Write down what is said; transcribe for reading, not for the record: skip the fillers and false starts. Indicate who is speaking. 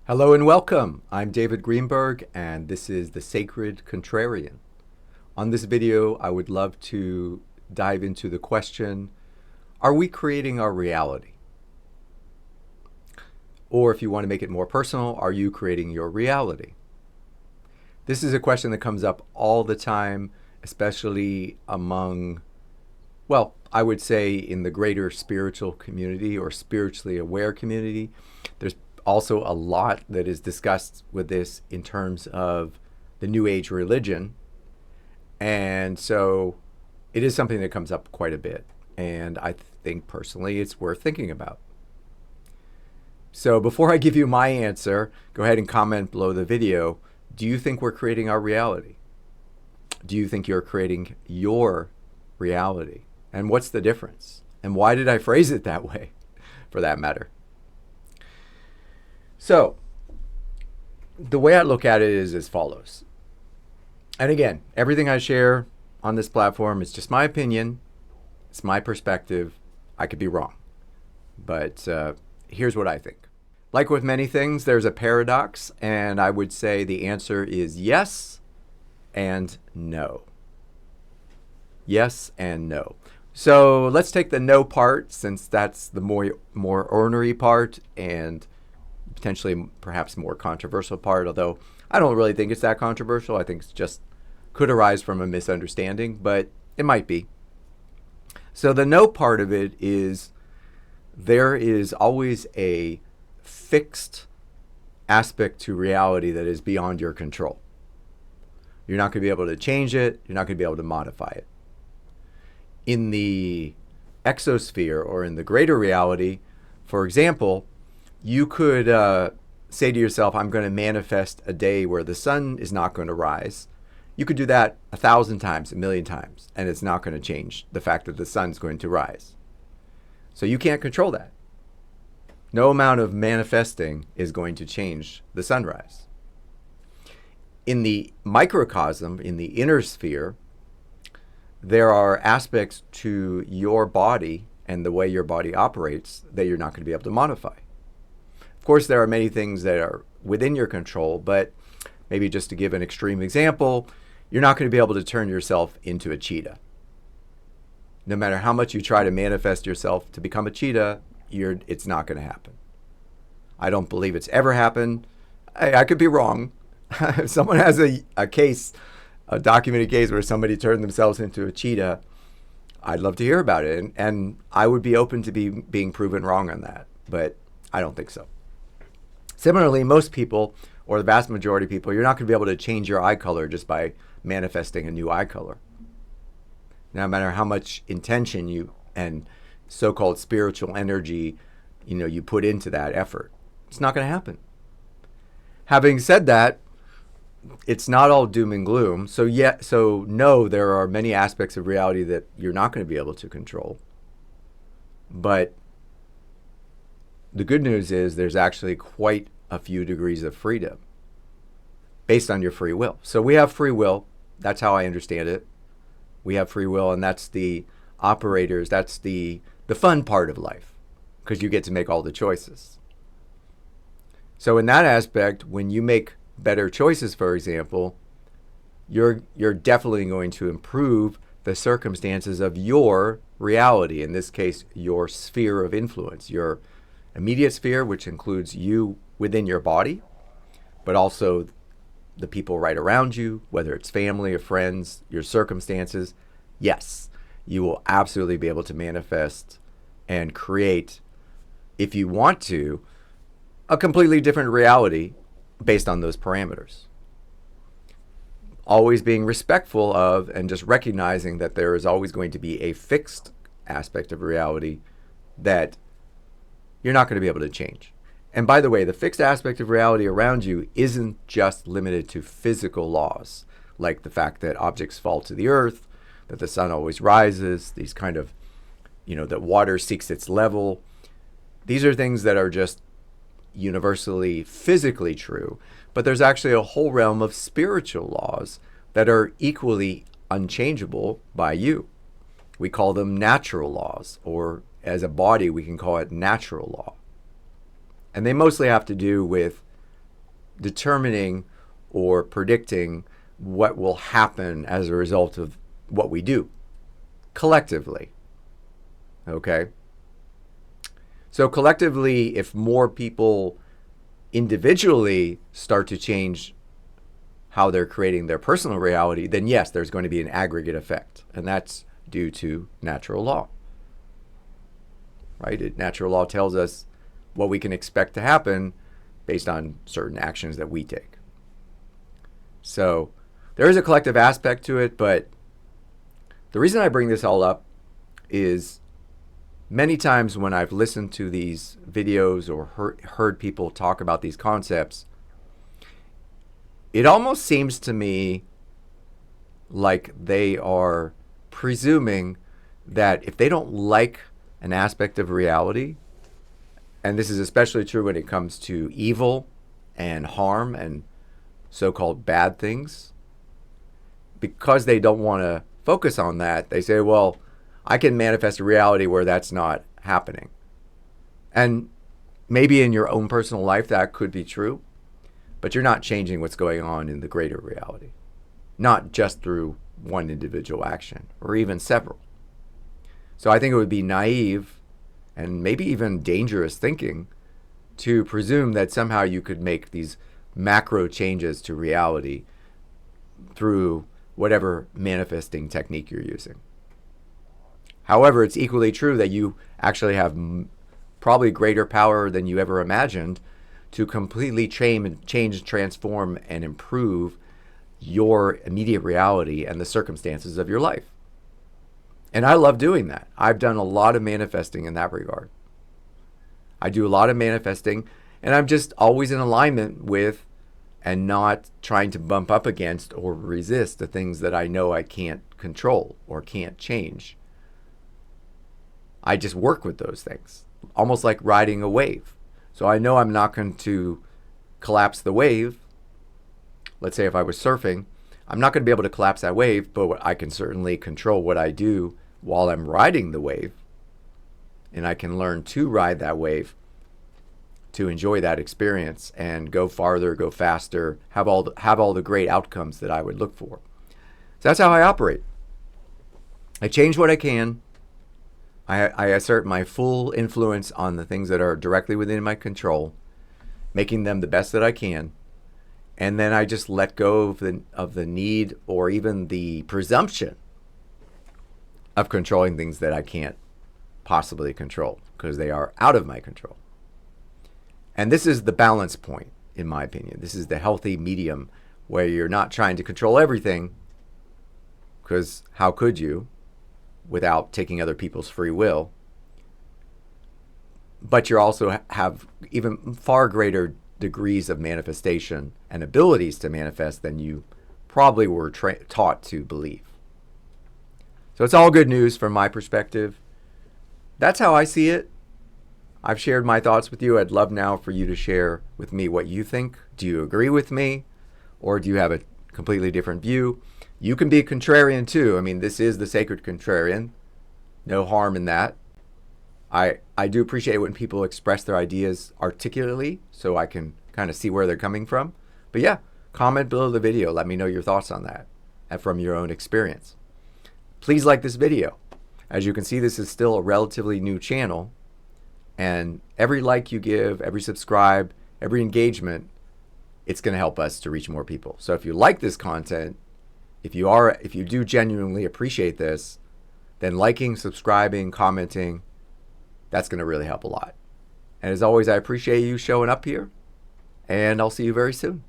Speaker 1: Hello and welcome. I'm David Greenberg, and this is the Sacred Contrarian. On this video, I would love to dive into the question, are we creating our reality? Or if you want to make it more personal, are you creating your reality? This is a question that comes up all the time, especially among, well, I would say in the greater spiritual community or spiritually aware community. There's also a lot that is discussed with this in terms of the New Age religion. And so it is something that comes up quite a bit. And I think personally it's worth thinking about. So before I give you my answer, go ahead and comment below the video. Do you think we're creating our reality? Do you think you're creating your reality? And what's the difference? And why did I phrase it that way, for that matter? So, the way I look at it is as follows. And again, everything I share on this platform is just my opinion. It's my perspective. I could be wrong. But here's what I think. Like with many things, there's a paradox, and I would say the answer is yes and no. Yes and no. So let's take the no part, since that's the more ornery part and potentially perhaps more controversial part, although I don't really think it's that controversial. I think it's just could arise from a misunderstanding, but it might be. So the no part of it is there is always a fixed aspect to reality that is beyond your control. You're not going to be able to change it. You're not going to be able to modify it. In the exosphere or in the greater reality, for example, you could say to yourself, I'm going to manifest a day where the sun is not going to rise. You could do that 1,000 times, 1,000,000 times, and it's not going to change the fact that the sun's going to rise. So you can't control that. No amount of manifesting is going to change the sunrise. In the microcosm, in the inner sphere, there are aspects to your body and the way your body operates that you're not going to be able to modify. Of course, there are many things that are within your control, but maybe just to give an extreme example, you're not going to be able to turn yourself into a cheetah. No matter how much you try to manifest yourself to become a cheetah, it's not going to happen. I don't believe it's ever happened. I could be wrong. If someone has a case, a documented case where somebody turned themselves into a cheetah, I'd love to hear about it. And I would be open to being proven wrong on that, but I don't think so. Similarly, most people, or the vast majority of people, you're not going to be able to change your eye color just by manifesting a new eye color. No matter how much intention you and so-called spiritual energy, you put into that effort, it's not going to happen. Having said that, it's not all doom and gloom. So no, there are many aspects of reality that you're not going to be able to control. But the good news is there's actually quite a few degrees of freedom based on your free will. So we have free will. That's how I understand it. We have free will, and that's the operators. That's the fun part of life, because you get to make all the choices. So in that aspect, when you make better choices, for example, you're definitely going to improve the circumstances of your reality. In this case, your sphere of influence, your immediate sphere, which includes you within your body, but also the people right around you, whether it's family or friends, your circumstances. Yes, you will absolutely be able to manifest and create, if you want to, a completely different reality based on those parameters. Always being respectful of and just recognizing that there is always going to be a fixed aspect of reality that you're not going to be able to change. And by the way, the fixed aspect of reality around you isn't just limited to physical laws, like the fact that objects fall to the earth, that the sun always rises, these kind of, that water seeks its level. These are things that are just universally physically true, but there's actually a whole realm of spiritual laws that are equally unchangeable by you. We call them natural laws, or as a body, we can call it natural law. And they mostly have to do with determining or predicting what will happen as a result of what we do collectively. Okay? So collectively, if more people individually start to change how they're creating their personal reality, then yes, there's going to be an aggregate effect. And that's due to natural law. Right? Natural law tells us what we can expect to happen based on certain actions that we take. So there is a collective aspect to it, but the reason I bring this all up is many times when I've listened to these videos or heard people talk about these concepts, it almost seems to me like they are presuming that if they don't like an aspect of reality, and this is especially true when it comes to evil and harm and so-called bad things, because they don't want to focus on that, they say, well, I can manifest a reality where that's not happening. And maybe in your own personal life that could be true, but you're not changing what's going on in the greater reality, not just through one individual action or even several. So I think it would be naive and maybe even dangerous thinking to presume that somehow you could make these macro changes to reality through whatever manifesting technique you're using. However, it's equally true that you actually have probably greater power than you ever imagined to completely change, transform, and improve your immediate reality and the circumstances of your life. And I love doing that. I've done a lot of manifesting in that regard. I do a lot of manifesting, and I'm just always in alignment with and not trying to bump up against or resist the things that I know I can't control or can't change. I just work with those things, almost like riding a wave. So I know I'm not going to collapse the wave. Let's say if I was surfing, I'm not going to be able to collapse that wave, but I can certainly control what I do while I'm riding the wave. And I can learn to ride that wave, to enjoy that experience and go farther, go faster, have all the great outcomes that I would look for. So that's how I operate. I change what I can. I assert my full influence on the things that are directly within my control, making them the best that I can. And then I just let go of the need or even the presumption of controlling things that I can't possibly control because they are out of my control. And this is the balance point, in my opinion. This is the healthy medium where you're not trying to control everything, because how could you without taking other people's free will? But you also have even far greater degrees of manifestation and abilities to manifest than you probably were taught to believe. So it's all good news from my perspective. That's how I see it. I've shared my thoughts with you. I'd love now for you to share with me what you think. Do you agree with me? Or do you have a completely different view? You can be a contrarian too. I mean, this is the Sacred Contrarian. No harm in that. I do appreciate when people express their ideas articulately so I can kind of see where they're coming from. But yeah, comment below the video. Let me know your thoughts on that and from your own experience. Please like this video. As you can see, this is still a relatively new channel. And every like you give, every subscribe, every engagement, it's going to help us to reach more people. So if you like this content, if you do genuinely appreciate this, then liking, subscribing, commenting, that's going to really help a lot. And as always, I appreciate you showing up here, and I'll see you very soon.